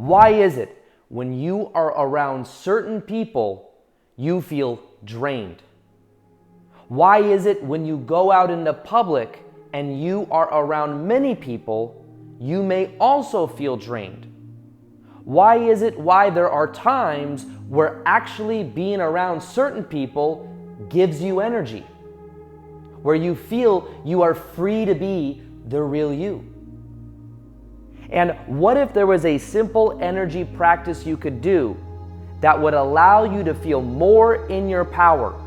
Why is it when you are around certain people, you feel drained? Why is it when you go out into public and you are around many people, you may also feel drained? Why is it why there are times where actually being around certain people gives you energy, where you feel you are free to be the real you? And what if there was a simple energy practice you could do that would allow you to feel more in your power,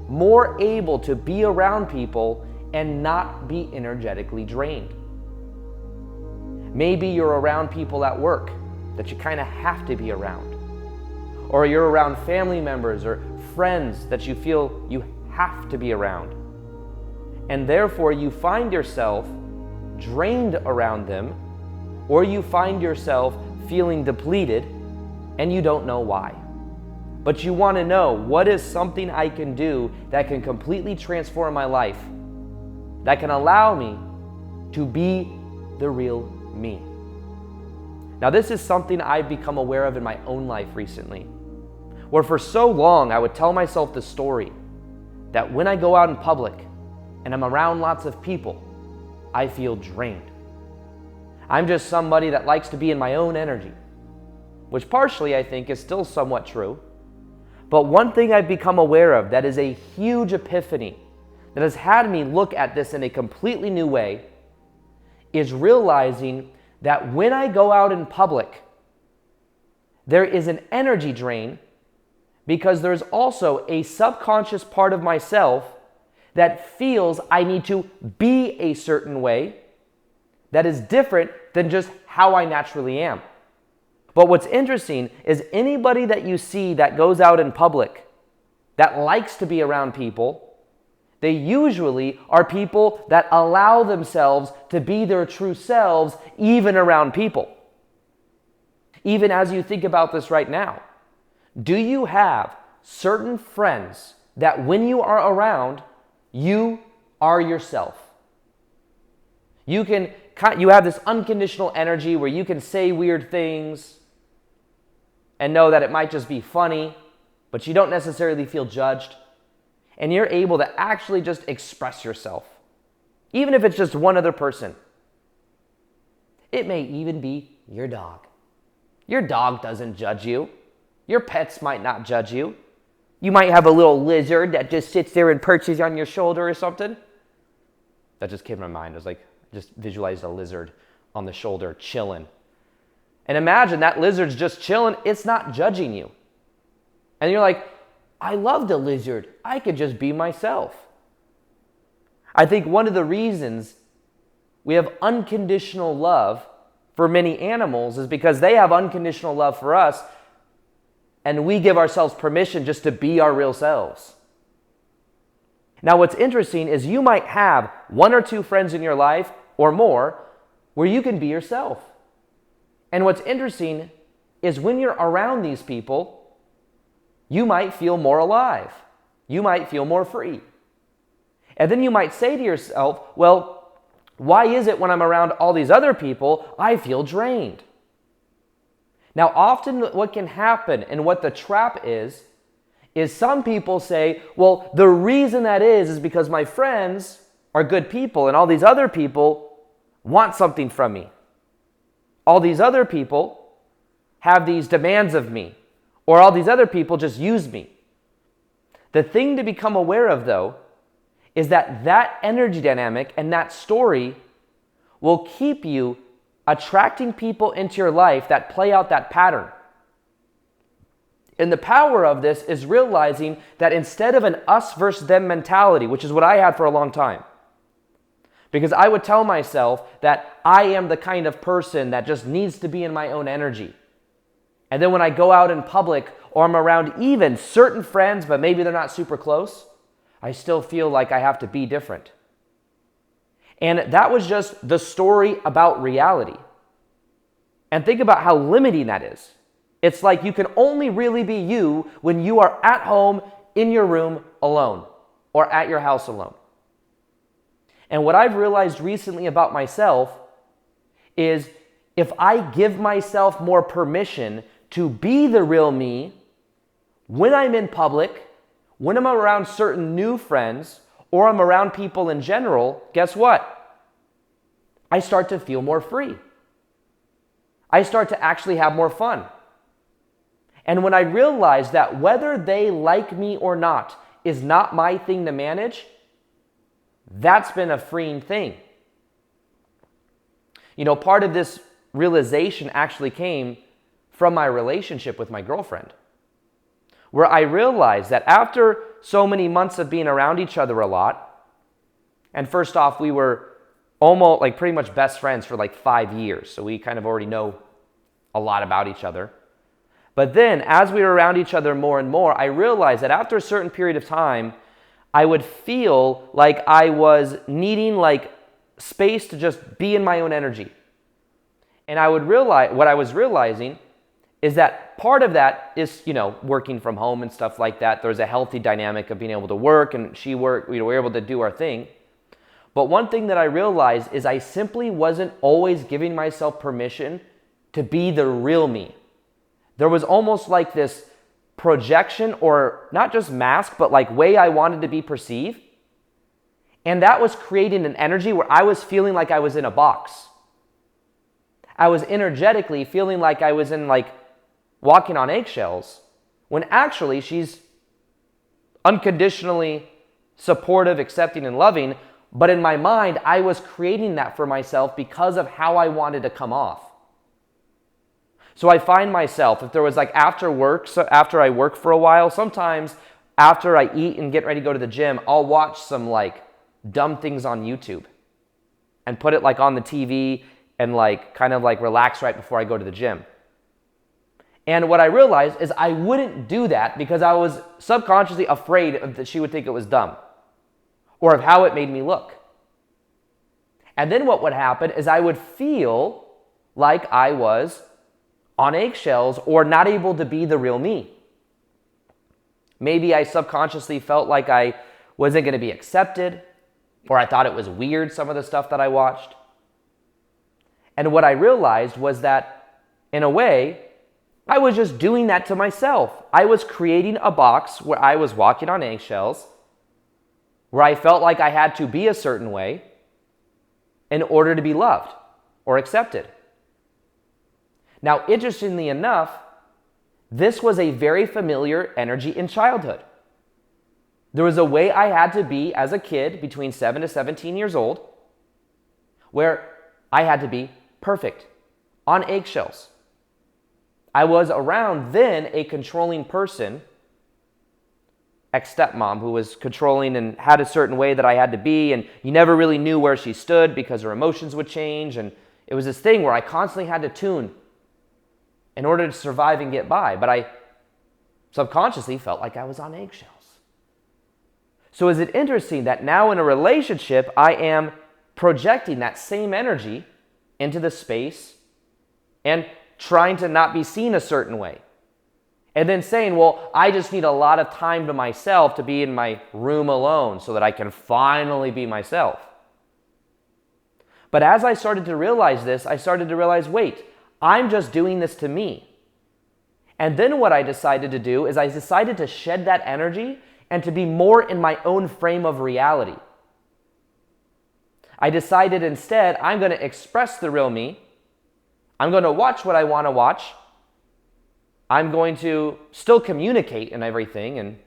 more able to be around people and not be energetically drained? Maybe you're around people at work that you kind of have to be around. Or you're around family members or friends that you feel you have to be around. And therefore you find yourself drained around them, or you find yourself feeling depleted and you don't know why. But you want to know, what is something I can do that can completely transform my life, that can allow me to be the real me? Now, this is something I've become aware of in my own life recently, where for so long I would tell myself the story that when I go out in public and I'm around lots of people, I feel drained. I'm just somebody that likes to be in my own energy, which partially I think is still somewhat true. But one thing I've become aware of that is a huge epiphany that has had me look at this in a completely new way is realizing that when I go out in public, there is an energy drain because there's also a subconscious part of myself that feels I need to be a certain way that is different than just how I naturally am. But what's interesting is anybody that you see that goes out in public, that likes to be around people, they usually are people that allow themselves to be their true selves even around people. Even as you think about this right now, do you have certain friends that when you are around, you are yourself? You have this unconditional energy where you can say weird things and know that it might just be funny, but you don't necessarily feel judged. And you're able to actually just express yourself, even if it's just one other person. It may even be your dog. Your dog doesn't judge you. Your pets might not judge you. You might have a little lizard that just sits there and perches on your shoulder or something. That just came to my mind. I was like, just visualized a lizard on the shoulder chilling. And imagine that lizard's just chilling. It's not judging you. And you're like, I love the lizard. I could just be myself. I think one of the reasons we have unconditional love for many animals is because they have unconditional love for us, and we give ourselves permission just to be our real selves. Now, what's interesting is you might have one or two friends in your life or more where you can be yourself. And what's interesting is when you're around these people, you might feel more alive. You might feel more free. And then you might say to yourself, well, why is it when I'm around all these other people, I feel drained? Now, often what can happen and what the trap is some people say, well, the reason that is because my friends are good people and all these other people want something from me. All these other people have these demands of me, or all these other people just use me. The thing to become aware of, though, is that energy dynamic and that story will keep you attracting people into your life that play out that pattern. And the power of this is realizing that instead of an us versus them mentality, which is what I had for a long time, because I would tell myself that I am the kind of person that just needs to be in my own energy. And then when I go out in public or I'm around even certain friends, but maybe they're not super close, I still feel like I have to be different. And that was just the story about reality. And think about how limiting that is. It's like you can only really be you when you are at home in your room alone or at your house alone. And what I've realized recently about myself is if I give myself more permission to be the real me when I'm in public, when I'm around certain new friends, or I'm around people in general, guess what? I start to feel more free. I start to actually have more fun. And when I realize that whether they like me or not is not my thing to manage, that's been a freeing thing. You know, part of this realization actually came from my relationship with my girlfriend, where I realized that after so many months of being around each other a lot, and first off, we were almost like pretty much best friends for like 5 years, so we kind of already know a lot about each other. But then as we were around each other more and more, I realized that after a certain period of time, I would feel like I was needing like space to just be in my own energy. And I would realize, what I was realizing is that part of that is, you know, working from home and stuff like that. There's a healthy dynamic of being able to work and she worked, we were able to do our thing. But one thing that I realized is I simply wasn't always giving myself permission to be the real me. There was almost like this projection, or not just mask, but like way I wanted to be perceived. And that was creating an energy where I was feeling like I was in a box. I was energetically feeling like I was in like walking on eggshells, when actually she's unconditionally supportive, accepting, and loving. But in my mind, I was creating that for myself because of how I wanted to come off. So I find myself, if there was like after work, so after I work for a while, sometimes after I eat and get ready to go to the gym, I'll watch some like dumb things on YouTube and put it like on the TV and like kind of like relax right before I go to the gym. And what I realized is I wouldn't do that because I was subconsciously afraid that she would think it was dumb or of how it made me look. And then what would happen is I would feel like I was on eggshells or not able to be the real me. Maybe I subconsciously felt like I wasn't going to be accepted, or I thought it was weird, some of the stuff that I watched. And what I realized was that, in a way, I was just doing that to myself. I was creating a box where I was walking on eggshells, where I felt like I had to be a certain way in order to be loved or accepted. Now, interestingly enough, this was a very familiar energy in childhood. There was a way I had to be as a kid between 7 to 17 years old where I had to be perfect, on eggshells. I was around then a controlling person, ex-stepmom, who was controlling and had a certain way that I had to be, and you never really knew where she stood because her emotions would change, and it was this thing where I constantly had to tune in order to survive and get by, but I subconsciously felt like I was on eggshells. So is it interesting that now in a relationship, I am projecting that same energy into the space and trying to not be seen a certain way. And then saying, well, I just need a lot of time to myself to be in my room alone so that I can finally be myself. But as I started to realize this, I started to realize, wait, I'm just doing this to me. And then what I decided to do is I decided to shed that energy and to be more in my own frame of reality. I decided instead I'm going to express the real me. I'm going to watch what I want to watch. I'm going to still communicate and everything, and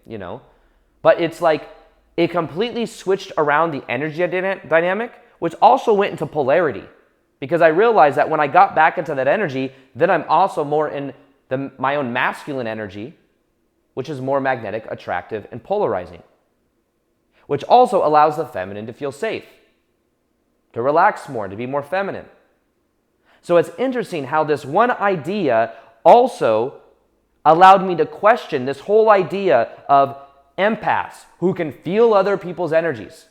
but it's like it completely switched around the energy dynamic, which also went into polarity. Because I realized that when I got back into that energy, then I'm also more in my own masculine energy, which is more magnetic, attractive, and polarizing. Which also allows the feminine to feel safe, to relax more, to be more feminine. So it's interesting how this one idea also allowed me to question this whole idea of empaths who can feel other people's energies,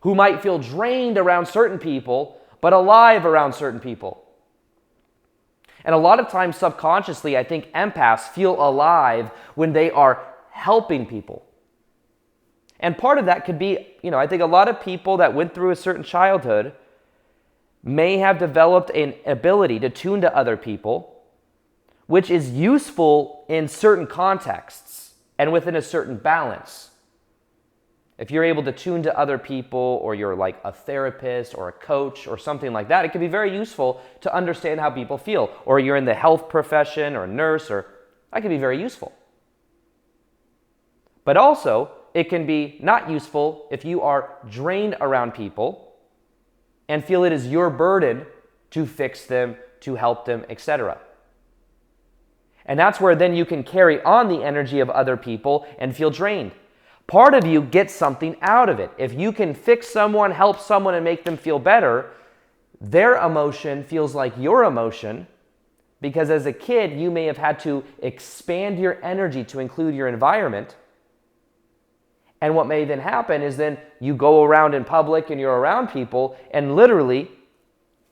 who might feel drained around certain people, but alive around certain people. And a lot of times subconsciously, I think empaths feel alive when they are helping people. And part of that could be, I think a lot of people that went through a certain childhood, may have developed an ability to tune to other people, which is useful in certain contexts and within a certain balance. If you're able to tune to other people, or you're like a therapist or a coach or something like that, it can be very useful to understand how people feel. Or you're in the health profession or a nurse, or that can be very useful. But also, it can be not useful if you are drained around people and feel it is your burden to fix them, to help them, etc. And that's where then you can carry on the energy of other people and feel drained. Part of you gets something out of it. If you can fix someone, help someone, and make them feel better, their emotion feels like your emotion, because as a kid, you may have had to expand your energy to include your environment. And what may then happen is then you go around in public and you're around people, and literally,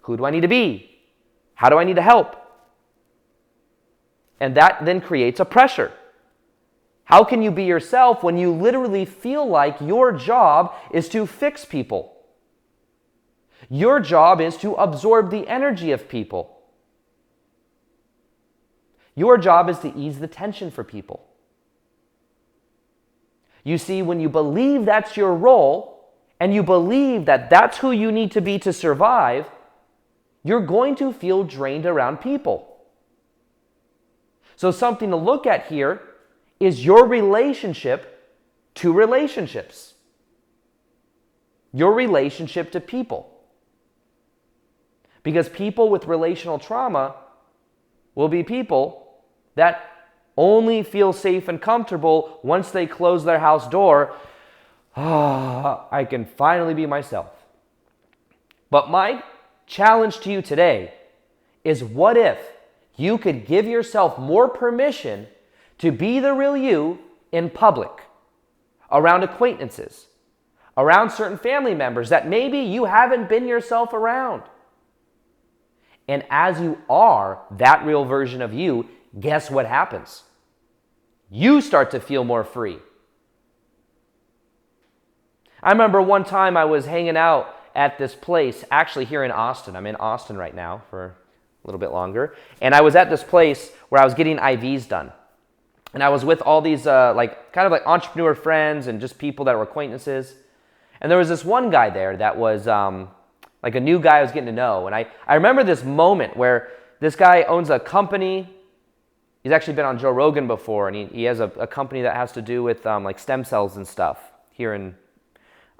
who do I need to be? How do I need to help? And that then creates a pressure. How can you be yourself when you literally feel like your job is to fix people? Your job is to absorb the energy of people. Your job is to ease the tension for people. You see, when you believe that's your role, and you believe that that's who you need to be to survive, you're going to feel drained around people. So something to look at here is your relationship to relationships. Your relationship to people. Because people with relational trauma will be people that only feel safe and comfortable once they close their house door. I can finally be myself. But my challenge to you today is, what if you could give yourself more permission to be the real you in public, around acquaintances, around certain family members that maybe you haven't been yourself around. And as you are that real version of you, guess what happens? You start to feel more free. I remember one time I was hanging out at this place, actually here in Austin. I'm in Austin right now for a little bit longer. And I was at this place where I was getting IVs done. And I was with all these kind of entrepreneur friends and just people that were acquaintances. And there was this one guy there that was like a new guy I was getting to know. And I remember this moment where this guy owns a company. He's actually been on Joe Rogan before, and he has a company that has to do with like stem cells and stuff here in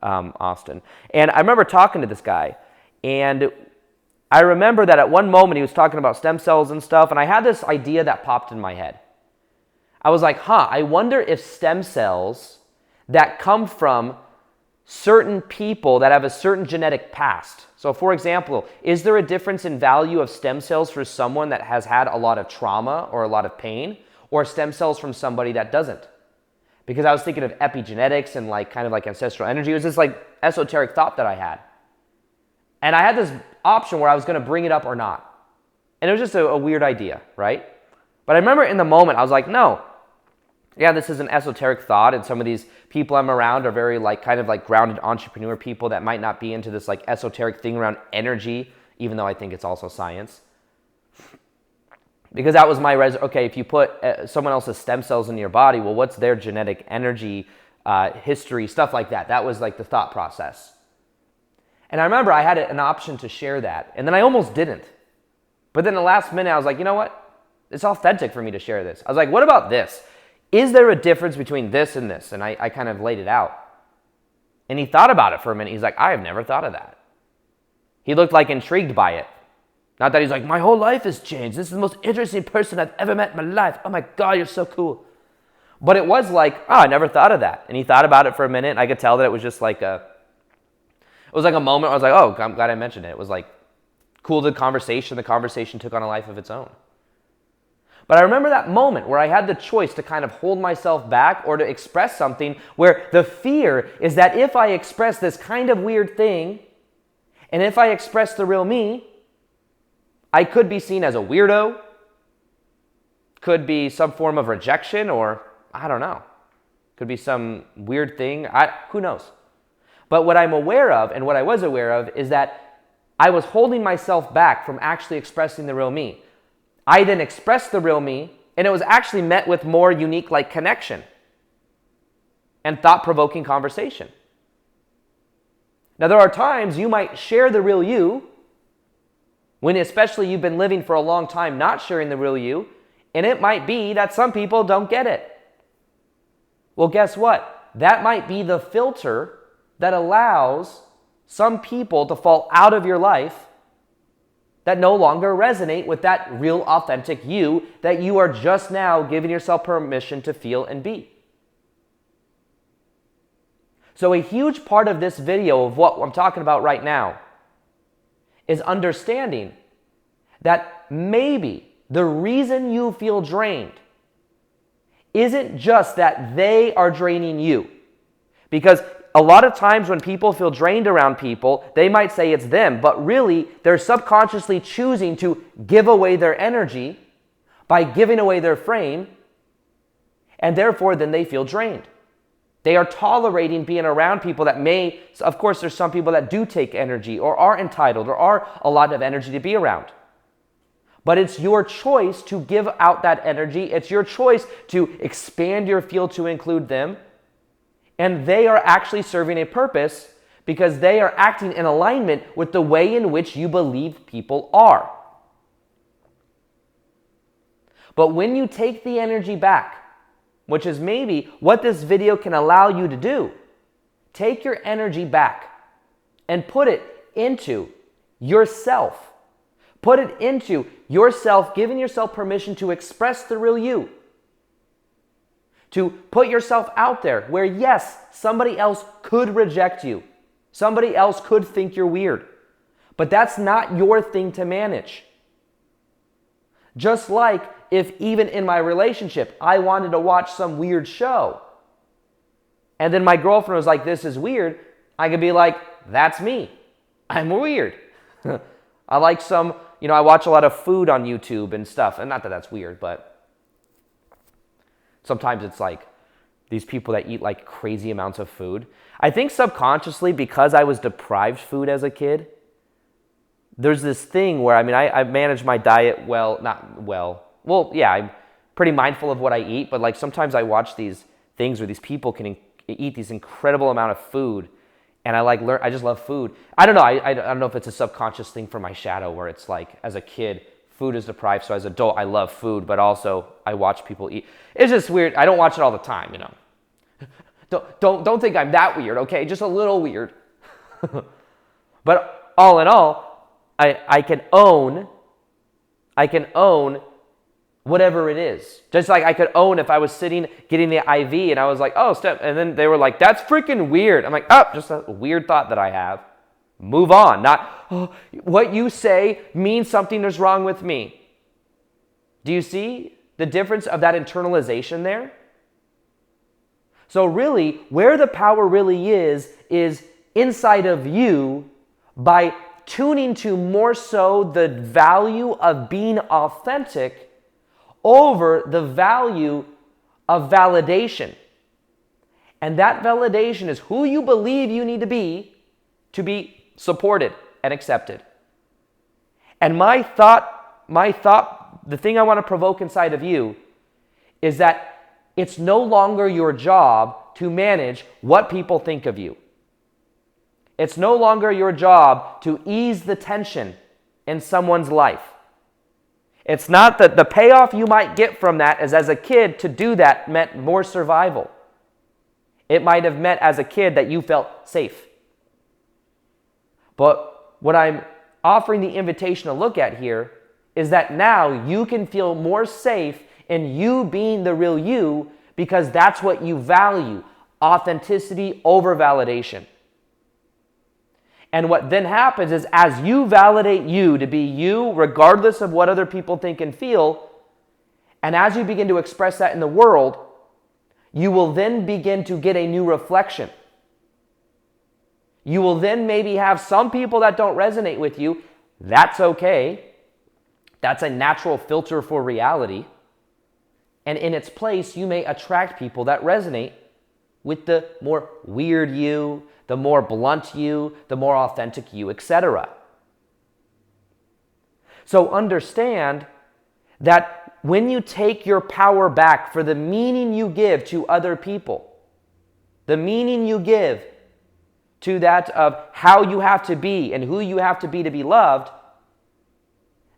Austin. And I remember talking to this guy, and I remember that at one moment he was talking about stem cells and stuff, and I had this idea that popped in my head. I was like, I wonder if stem cells that come from certain people that have a certain genetic past. So for example, is there a difference in value of stem cells for someone that has had a lot of trauma or a lot of pain, or stem cells from somebody that doesn't? Because I was thinking of epigenetics and kind of ancestral energy. It was this esoteric thought that I had. And I had this option where I was going to bring it up or not. And it was just a weird idea, right? But I remember in the moment, I was like, no. Yeah, this is an esoteric thought, and some of these people I'm around are very grounded entrepreneur people that might not be into this esoteric thing around energy, even though I think it's also science. Because that was my okay, if you put someone else's stem cells into your body, well, what's their genetic energy, history, stuff like that. That was the thought process. And I remember I had an option to share that, and then I almost didn't. But then the last minute, I was like, you know what? It's authentic for me to share this. I was like, what about this? Is there a difference between this and this? And I kind of laid it out. And he thought about it for a minute. He's like, I have never thought of that. He looked intrigued by it. Not that he's like, my whole life has changed. This is the most interesting person I've ever met in my life. Oh my God, you're so cool. But it was I never thought of that. And he thought about it for a minute. And I could tell that it was just it was a moment where I was like, oh, I'm glad I mentioned it. It was cool, the conversation. The conversation took on a life of its own. But I remember that moment where I had the choice to kind of hold myself back or to express something, where the fear is that if I express this kind of weird thing, and if I express the real me, I could be seen as a weirdo, could be some form of rejection, or I don't know, could be some weird thing, who knows. But what I'm aware of, and what I was aware of, is that I was holding myself back from actually expressing the real me. I then expressed the real me, and it was actually met with more unique like connection and thought-provoking conversation. Now, there are times you might share the real you when especially you've been living for a long time not sharing the real you, and it might be that some people don't get it. Well, guess what? That might be the filter that allows some people to fall out of your life that no longer resonate with that real authentic you that you are just now giving yourself permission to feel and be. So a huge part of this video of what I'm talking about right now is understanding that maybe the reason you feel drained isn't just that they are draining you. Because a lot of times when people feel drained around people, they might say it's them, but really they're subconsciously choosing to give away their energy by giving away their frame, and therefore then they feel drained. They are tolerating being around people that may, of course there's some people that do take energy or are entitled or are a lot of energy to be around. But it's your choice to give out that energy. It's your choice to expand your field to include them. And they are actually serving a purpose because they are acting in alignment with the way in which you believe people are. But when you take the energy back, which is maybe what this video can allow you to do, take your energy back and put it into yourself. Put it into yourself, giving yourself permission to express the real you. To put yourself out there where, yes, somebody else could reject you. Somebody else could think you're weird. But that's not your thing to manage. Just like if even in my relationship, I wanted to watch some weird show, and then my girlfriend was like, this is weird, I could be like, that's me. I'm weird. I like some, I watch a lot of food on YouTube and stuff, and not that that's weird, but sometimes it's like these people that eat like crazy amounts of food. I think subconsciously, because I was deprived food as a kid, there's this thing where, I manage my diet I'm pretty mindful of what I eat, but like sometimes I watch these things where these people can eat these incredible amount of food, and I just love food. I don't know, I don't know if it's a subconscious thing from my shadow where it's like, as a kid, food is deprived, so as an adult, I love food, but also I watch people eat. It's just weird. I don't watch it all the time, Don't think I'm that weird, okay? Just a little weird. But all in all, I can own whatever it is. Just like I could own if I was sitting getting the IV and I was like, oh, step, and then they were like, that's freaking weird. I'm like, oh, just a weird thought that I have. Move on. Not, oh, what you say means something is wrong with me. Do you see the difference of that internalization there? So really, where the power really is inside of you by tuning to more so the value of being authentic over the value of validation. And that validation is who you believe you need to be supported and accepted. And my thought, the thing I want to provoke inside of you is that it's no longer your job to manage what people think of you. It's no longer your job to ease the tension in someone's life. It's not that the payoff you might get from that is, as a kid, to do that meant more survival. It might have meant as a kid that you felt safe. But what I'm offering the invitation to look at here is that now you can feel more safe in you being the real you because that's what you value, authenticity over validation. And what then happens is, as you validate you to be you, regardless of what other people think and feel, and as you begin to express that in the world, you will then begin to get a new reflection. You will then maybe have some people that don't resonate with you. That's okay. That's a natural filter for reality. And in its place, you may attract people that resonate with the more weird you, the more blunt you, the more authentic you, etc. So understand that when you take your power back for the meaning you give to other people, the meaning you give to that of how you have to be and who you have to be loved,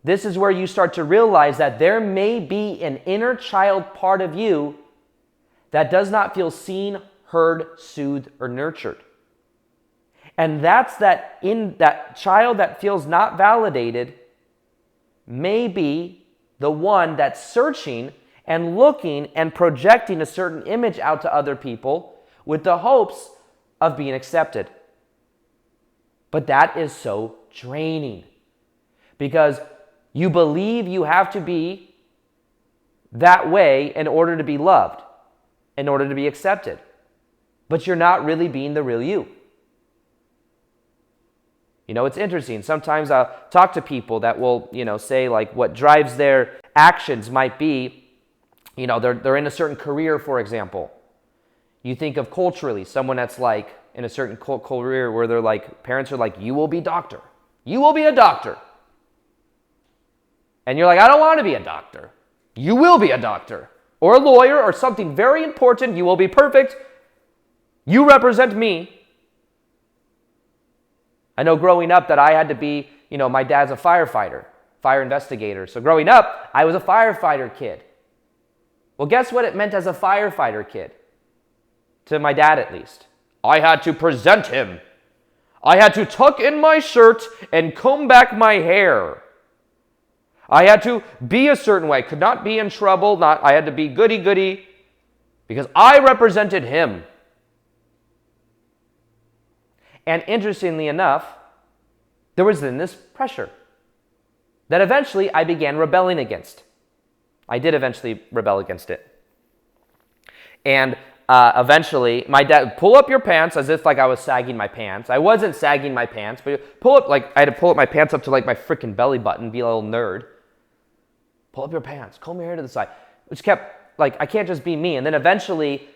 this is where you start to realize that there may be an inner child part of you that does not feel seen, heard, soothed, or nurtured. And that's that child that feels not validated may be the one that's searching and looking and projecting a certain image out to other people with the hopes of being accepted. But that is so draining because you believe you have to be that way in order to be loved, in order to be accepted. But you're not really being the real you. You know, it's interesting. Sometimes I'll talk to people that will, say like what drives their actions might be, they're in a certain career, for example. You think of culturally, someone that's like in a certain career where they're like, parents are like, you will be doctor. You will be a doctor. And you're like, I don't want to be a doctor. You will be a doctor or a lawyer or something very important. You will be perfect. You represent me. I know growing up that I had to be, my dad's a firefighter, fire investigator. So growing up, I was a firefighter kid. Well, guess what it meant as a firefighter kid? To my dad, at least. I had to present him. I had to tuck in my shirt and comb back my hair. I had to be a certain way. Could not be in trouble. I had to be goody-goody because I represented him. And interestingly enough, there was then this pressure that eventually I began rebelling against. I did eventually rebel against it. And eventually, my dad would pull up your pants as if like I was sagging my pants. I wasn't sagging my pants, but I had to pull up my pants up to like my freaking belly button, be a little nerd. Pull up your pants, comb your hair to the side. Which kept, I can't just be me. And then eventually,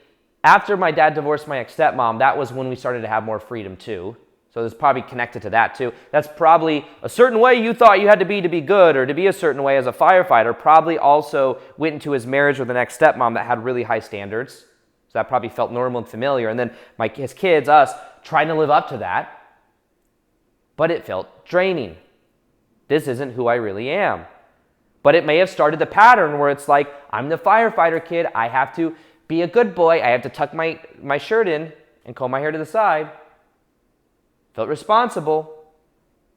after my dad divorced my ex-stepmom, that was when we started to have more freedom too. So it's probably connected to that too. That's probably a certain way you thought you had to be good or to be a certain way as a firefighter probably also went into his marriage with an ex-stepmom that had really high standards. So that probably felt normal and familiar. And then his kids, us, trying to live up to that. But it felt draining. This isn't who I really am. But it may have started the pattern where it's like, I'm the firefighter kid. I have to be a good boy. I have to tuck my shirt in and comb my hair to the side. Felt responsible.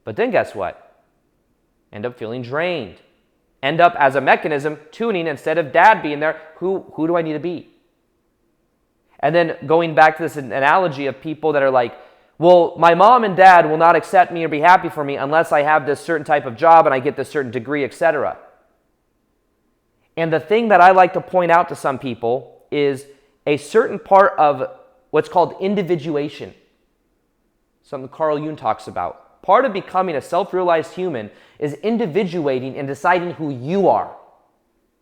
But then guess what? End up feeling drained. End up as a mechanism tuning instead of dad being there. Who do I need to be? And then going back to this analogy of people that are like, well, my mom and dad will not accept me or be happy for me unless I have this certain type of job and I get this certain degree, etc. And the thing that I like to point out to some people is a certain part of what's called individuation. Something Carl Jung talks about. Part of becoming a self-realized human is individuating and deciding who you are.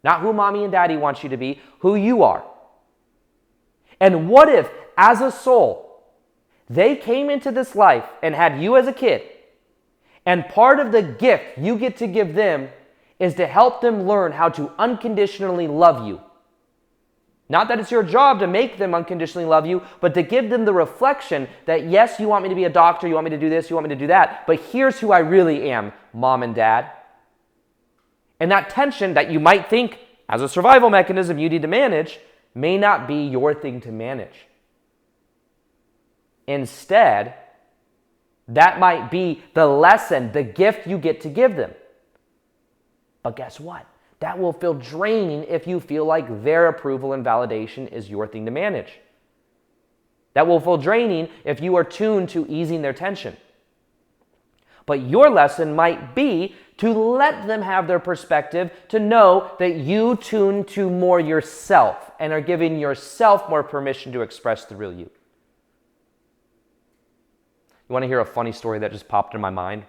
Not who mommy and daddy want you to be, who you are. And what if, as a soul, they came into this life and had you as a kid, and part of the gift you get to give them is to help them learn how to unconditionally love you. Not that it's your job to make them unconditionally love you, but to give them the reflection that, yes, you want me to be a doctor, you want me to do this, you want me to do that, but here's who I really am, mom and dad. And that tension that you might think, as a survival mechanism you need to manage, may not be your thing to manage. Instead, that might be the lesson, the gift you get to give them. But guess what? That will feel draining if you feel like their approval and validation is your thing to manage. That will feel draining if you are tuned to easing their tension. But your lesson might be to let them have their perspective, to know that you tune to more yourself and are giving yourself more permission to express the real you. You want to hear a funny story that just popped in my mind?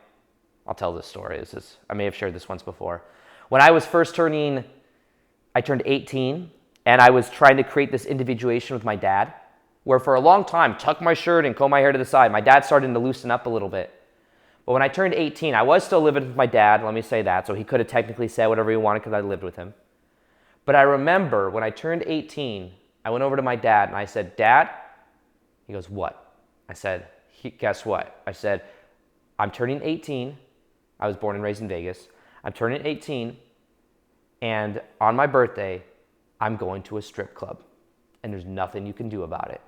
I'll tell this story. I may have shared this once before. When I was first I turned 18, and I was trying to create this individuation with my dad, where for a long time, tuck my shirt and comb my hair to the side. My dad started to loosen up a little bit. But when I turned 18, I was still living with my dad, let me say that, so he could have technically said whatever he wanted because I lived with him. But I remember when I turned 18, I went over to my dad and I said, Dad? He goes, what? I said, guess what? I said, I'm turning 18. I was born and raised in Vegas. I'm turning 18, and on my birthday, I'm going to a strip club, and there's nothing you can do about it.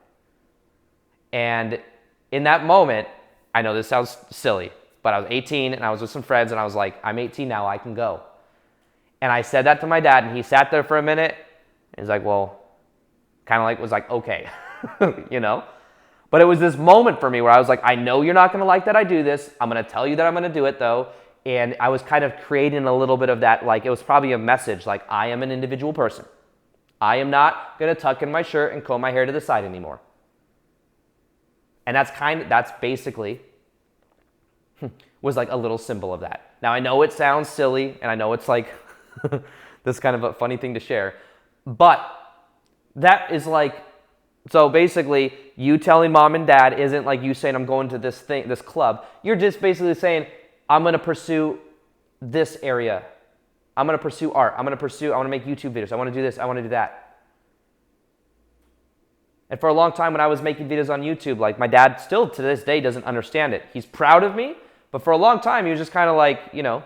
And in that moment, I know this sounds silly, but I was 18 and I was with some friends and I was like, I'm 18 now, I can go. And I said that to my dad and he sat there for a minute and he's like, well, kind of like was like, okay, you know? But it was this moment for me where I was like, I know you're not going to like that I do this. I'm going to tell you that I'm going to do it though. And I was kind of creating a little bit of that, like it was probably a message, like I am an individual person. I am not going to tuck in my shirt and comb my hair to the side anymore. And that's basically was like a little symbol of that. Now I know it sounds silly and I know it's like this kind of a funny thing to share, but that is like, so basically you telling mom and dad isn't like you saying I'm going to this club. You're just basically saying I'm going to pursue this area. I'm going to pursue art. I want to make YouTube videos. I want to do this. I want to do that. And for a long time when I was making videos on YouTube, like my dad still to this day doesn't understand it. He's proud of me, but for a long time he was just kind of like, you know,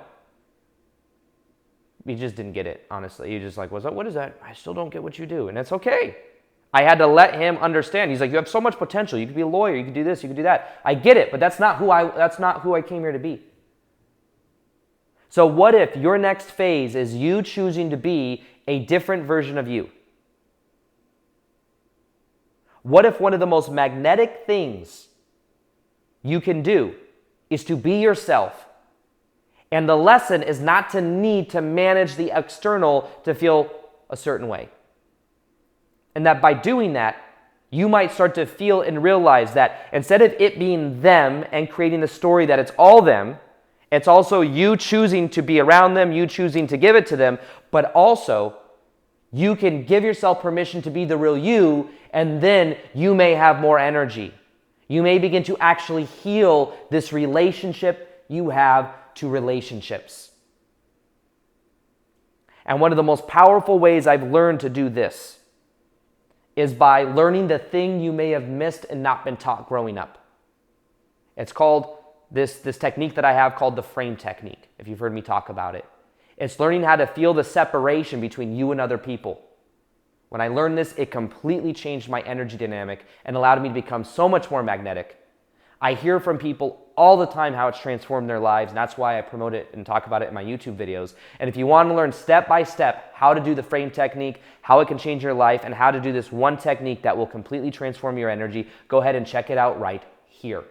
he just didn't get it, honestly. He just like, what is that? I still don't get what you do. And it's okay. I had to let him understand. He's like, you have so much potential. You could be a lawyer. You could do this. You could do that. I get it, but that's not who I came here to be. So what if your next phase is you choosing to be a different version of you? What if one of the most magnetic things you can do is to be yourself? And the lesson is not to need to manage the external to feel a certain way. And that by doing that, you might start to feel and realize that instead of it being them and creating the story that it's all them, it's also you choosing to be around them, you choosing to give it to them, but also you can give yourself permission to be the real you, and then you may have more energy. You may begin to actually heal this relationship you have to relationships. And one of the most powerful ways I've learned to do this is by learning the thing you may have missed and not been taught growing up. It's called this technique that I have called the frame technique, if you've heard me talk about it. It's learning how to feel the separation between you and other people. When I learned this, it completely changed my energy dynamic and allowed me to become so much more magnetic. I hear from people all the time how it's transformed their lives, and that's why I promote it and talk about it in my YouTube videos. And if you want to learn step by step how to do the frame technique, how it can change your life, and how to do this one technique that will completely transform your energy, go ahead and check it out right here.